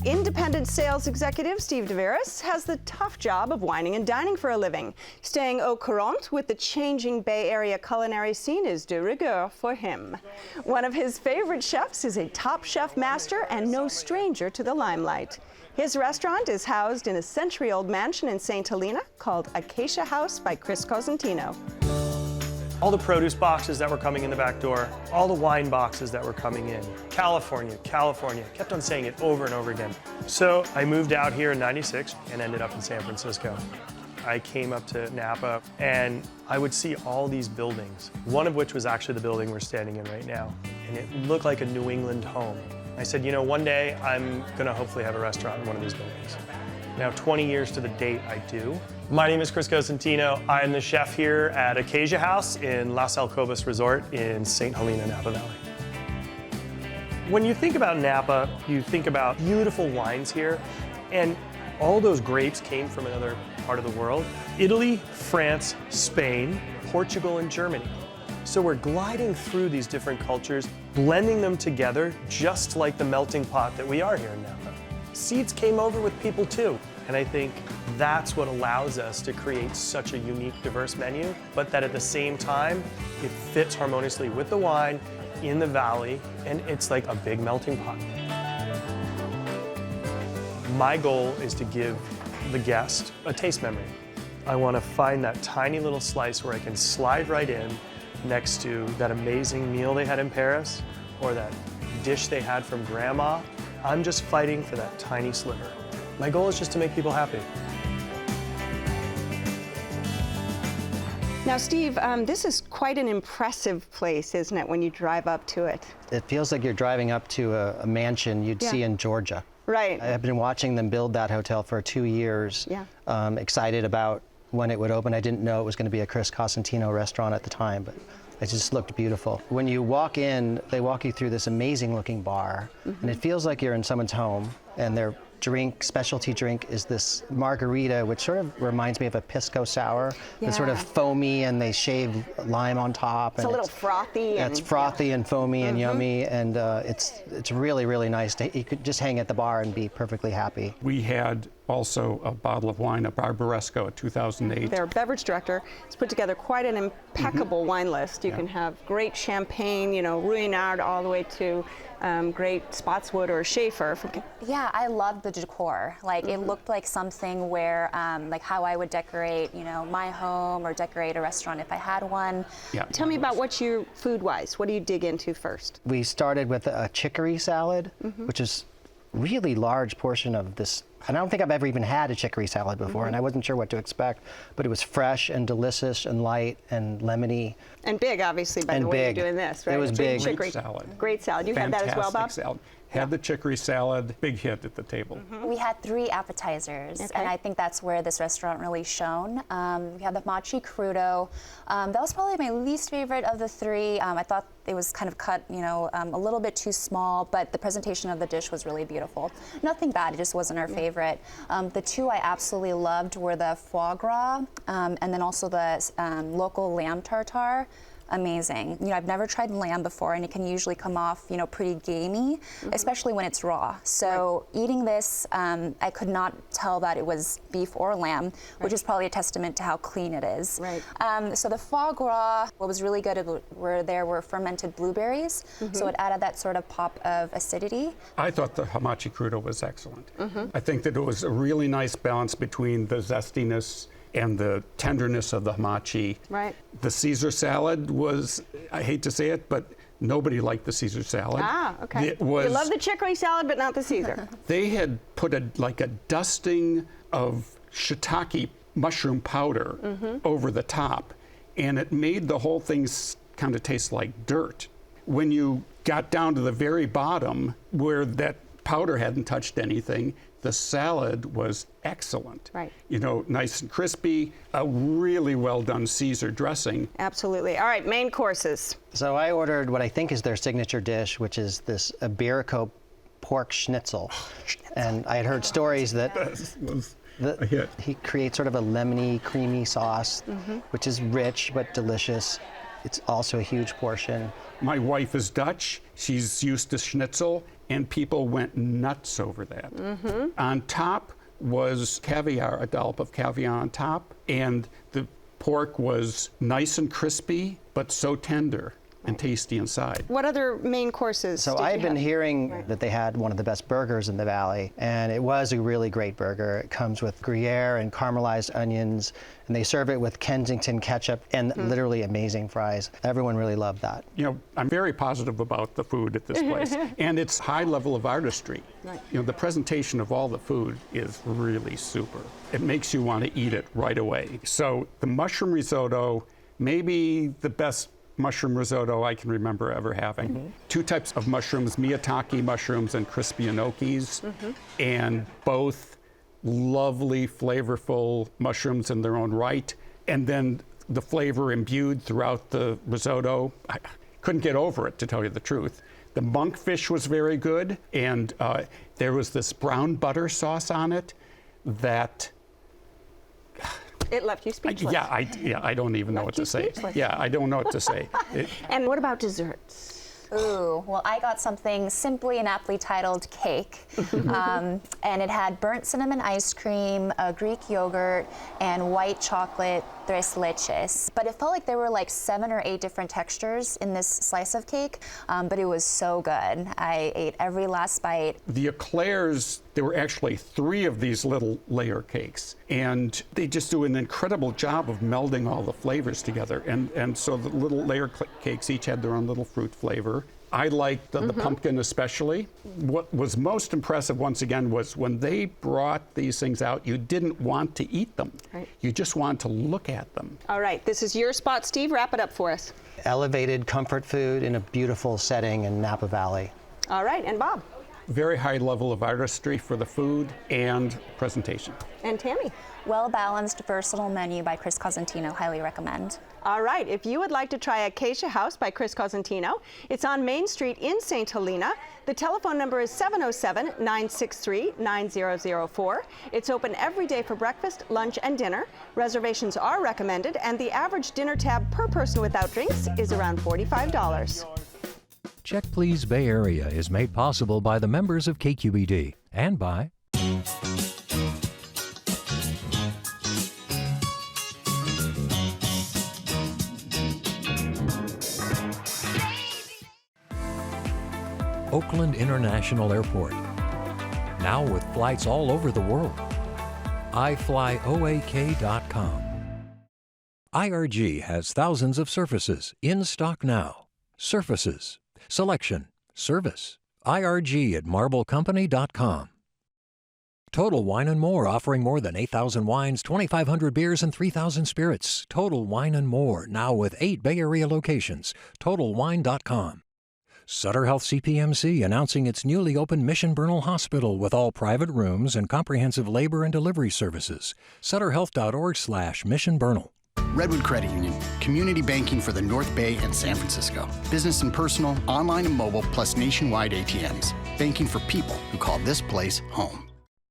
Independent sales executive Steve DeVeris has the tough job of wining and dining for a living. Staying au courant with the changing Bay Area culinary scene is de rigueur for him. One of his favorite chefs is a top chef master and no stranger to the limelight. His restaurant is housed in a century-old mansion in St. Helena called Acacia House by Chris Cosentino. All the produce boxes that were coming in the back door, all the wine boxes that were coming in. California, California, kept on saying it over and over again. So I moved out here in '96 and ended up in San Francisco. I came up to Napa and I would see all these buildings, one of which was actually the building we're standing in right now. And it looked like a New England home. I said, you know, one day I'm gonna hopefully have a restaurant in one of these buildings. Now, 20 years to the date, I do. My name is Chris Cosentino. I'm the chef here at Acacia House in Las Alcobas Resort in St. Helena, Napa Valley. When you think about Napa, you think about beautiful wines here, and all those grapes came from another part of the world. Italy, France, Spain, Portugal, and Germany. So we're gliding through these different cultures, blending them together just like the melting pot that we are here in Napa. Seeds came over with people too. And I think that's what allows us to create such a unique, diverse menu, but that at the same time, it fits harmoniously with the wine in the valley, and it's like a big melting pot. My goal is to give the guest a taste memory. I want to find that tiny little slice where I can slide right in next to that amazing meal they had in Paris or that dish they had from grandma. I'm just fighting for that tiny sliver. My goal is just to make people happy. Now, Steve, this is quite an impressive place, isn't it, when you drive up to it? It feels like you're driving up to a mansion you'd see in Georgia. Right. I've been watching them build that hotel for 2 years. Yeah. Excited about when it would open. I didn't know it was going to be a Chris Cosentino restaurant at the time, but it just looked beautiful. When you walk in, they walk you through this amazing looking bar, and it feels like you're in someone's home, and their specialty drink is this margarita, which sort of reminds me of a pisco sour. Yeah. It's sort of foamy, and they shave lime on top. It's a little frothy. It's frothy and foamy and yummy, and it's really, really nice. You could just hang at the bar and be perfectly happy. We had also a bottle of wine, a Barbaresco, a 2008. Their beverage director has put together quite an impeccable wine list. You can have great champagne, you know, Ruinart all the way to great Spotswood or Schaefer. Yeah, I loved the decor. Like, it looked like something where, like how I would decorate, you know, my home or decorate a restaurant if I had one. Yeah. Tell me about what you, food-wise, what do you dig into first? We started with a chicory salad, which is really large portion of this. And I don't think I've ever even had a chicory salad before, and I wasn't sure what to expect, but it was fresh and delicious and light and lemony. And big, obviously, by the way you're doing this, right? It was big. Chicory. Great salad. Great salad. You had that as well, Bob? Fantastic salad. Had the chicory salad, big hit at the table. We had 3 appetizers, and I think that's where this restaurant really shone. We had the machi crudo. That was probably my least favorite of the 3. I thought it was kind of cut, you know, a little bit too small, but the presentation of the dish was really beautiful. Nothing bad, it just wasn't our favorite. The 2 I absolutely loved were the foie gras, and then also the local lamb tartare. Amazing. You know, I've never tried lamb before, and it can usually come off, you know, pretty gamey, especially when it's raw. So eating this, I could not tell that it was beef or lamb, which is probably a testament to how clean it is. Right. So the foie gras, what was really good there were fermented blueberries, so it added that sort of pop of acidity. I thought the hamachi crudo was excellent. I think that it was a really nice balance between the zestiness and the tenderness of the hamachi. Right. The Caesar salad was, I hate to say it, but nobody liked the Caesar salad. Ah, okay. It was, you love the chicory salad, but not the Caesar. They had put like a dusting of shiitake mushroom powder over the top, and it made the whole thing kind of taste like dirt. When you got down to the very bottom, where that powder hadn't touched anything, the salad was excellent. Right. You know, nice and crispy, a really well done Caesar dressing. Absolutely. All right, main courses. So I ordered what I think is their signature dish, which is this Iberico pork schnitzel. And I had heard stories that he creates sort of a lemony, creamy sauce, which is rich but delicious. It's also a huge portion. My wife is Dutch. She's used to schnitzel, and people went nuts over that. On top was caviar, a dollop of caviar on top, and the pork was nice and crispy, but so tender and tasty inside. What other main courses? So I've been hearing that they had one of the best burgers in the valley, and it was a really great burger. It comes with Gruyere and caramelized onions, and they serve it with Kensington ketchup and literally amazing fries. Everyone really loved that. You know, I'm very positive about the food at this place, and it's high level of artistry. Right. You know, the presentation of all the food is really super. It makes you want to eat it right away. So the mushroom risotto, maybe the best mushroom risotto I can remember ever having. Two types of mushrooms, Miyatake mushrooms and crispy enokis, and both lovely, flavorful mushrooms in their own right. And then the flavor imbued throughout the risotto. I couldn't get over it, to tell you the truth. The monkfish was very good, and there was this brown butter sauce on it that It left you speechless. I don't even know what to say. speechless. Yeah, I don't know what to say. And what about desserts? Ooh, well, I got something simply and aptly titled cake. And it had burnt cinnamon ice cream, Greek yogurt, and white chocolate tres leches. But it felt like there were like 7 or 8 different textures in this slice of cake, but it was so good. I ate every last bite. The eclairs, there were actually 3 of these little layer cakes, and they just do an incredible job of melding all the flavors together. And so the little layer cakes each had their own little fruit flavor. I liked the pumpkin especially. What was most impressive, once again, was when they brought these things out, you didn't want to eat them. Right. You just wanted to look at them. All right, this is your spot, Steve. Wrap it up for us. Elevated comfort food in a beautiful setting in Napa Valley. All right, and Bob. Very high level of artistry for the food and presentation. And Tammy. Well-balanced, versatile menu by Chris Cosentino. Highly recommend. All right, if you would like to try Acacia House by Chris Cosentino, it's on Main Street in St. Helena. The telephone number is 707-963-9004. It's open every day for breakfast, lunch, and dinner. Reservations are recommended, and the average dinner tab per person without drinks is around $45. Check Please Bay Area is made possible by the members of KQED and by Oakland International Airport, now with flights all over the world. iFlyOAK.com. IRG has thousands of surfaces in stock now. Surfaces, selection, service. IRG at MarbleCompany.com. Total Wine & More, offering more than 8,000 wines, 2,500 beers, and 3,000 spirits. Total Wine & More, now with 8 Bay Area locations. TotalWine.com. Sutter Health CPMC announcing its newly opened Mission Bernal Hospital with all private rooms and comprehensive labor and delivery services. SutterHealth.org/Mission Bernal. Redwood Credit Union, community banking for the North Bay and San Francisco. Business and personal, online and mobile, plus nationwide ATMs. Banking for people who call this place home.